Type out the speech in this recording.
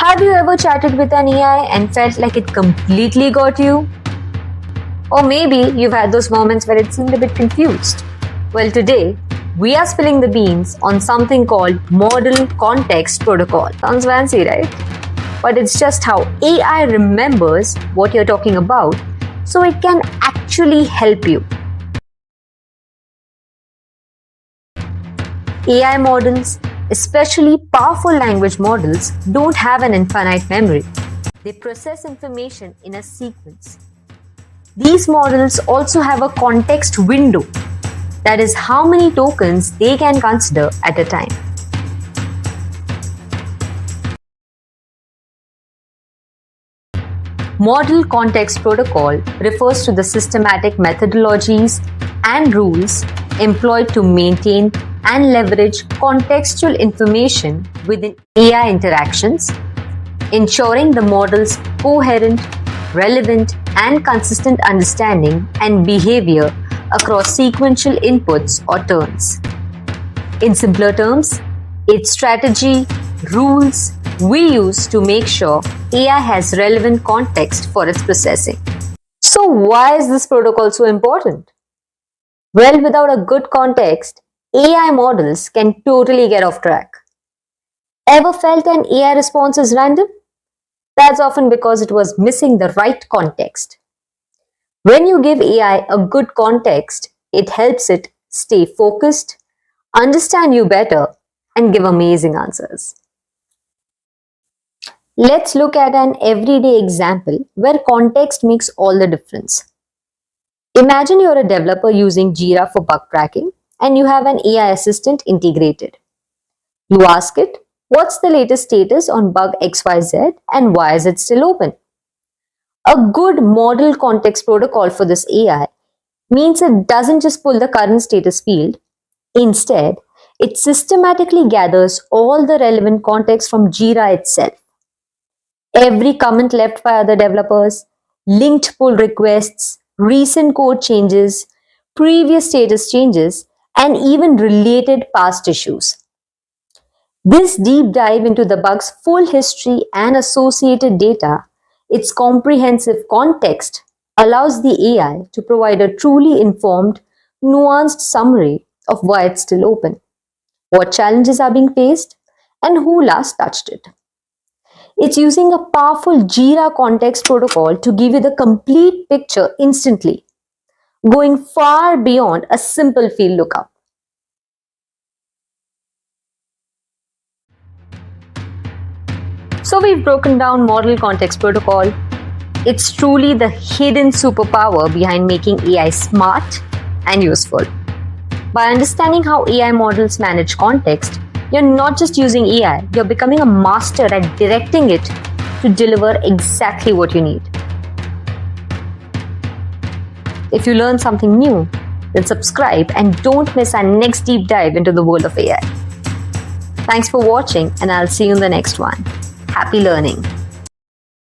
Have you ever chatted with an AI and felt like it completely got you? Or maybe you've had those moments where it seemed a bit confused. Well, today, we are spilling the beans on something called Model Context Protocol. Sounds fancy, right? But it's just how AI remembers what you're talking about so it can actually help you. AI models, especially powerful language models, don't have an infinite memory. They process information in a sequence. These models also have a context window, that is how many tokens they can consider at a time. Model Context Protocol refers to the systematic methodologies and rules employed to maintain and leverage contextual information within AI interactions, ensuring the model's coherent, relevant, and consistent understanding and behavior across sequential inputs or turns. In simpler terms, it's strategy, rules we use to make sure AI has relevant context for its processing. So why is this protocol so important? Well, without a good context, AI models can totally get off track. Ever felt an AI response is random? That's often because it was missing the right context. When you give AI a good context, it helps it stay focused, understand you better, and give amazing answers. Let's look at an everyday example where context makes all the difference. Imagine you're a developer using Jira for bug tracking and you have an AI assistant integrated. You ask it, what's the latest status on bug XYZ and why is it still open? A good model context protocol for this AI means it doesn't just pull the current status field. Instead, it systematically gathers all the relevant context from Jira itself. Every comment left by other developers, linked pull requests, recent code changes, previous status changes, and even related past issues. This deep dive into the bug's full history and associated data, its comprehensive context, allows the AI to provide a truly informed, nuanced summary of why it's still open, what challenges are being faced, and who last touched it. It's using a powerful Jira context protocol to give you the complete picture instantly, going far beyond a simple field lookup. So we've broken down Model Context Protocol. It's truly the hidden superpower behind making AI smart and useful. By understanding how AI models manage context, you're not just using AI, you're becoming a master at directing it to deliver exactly what you need. If you learn something new, then subscribe and don't miss our next deep dive into the world of AI. Thanks for watching, and I'll see you in the next one. Happy learning!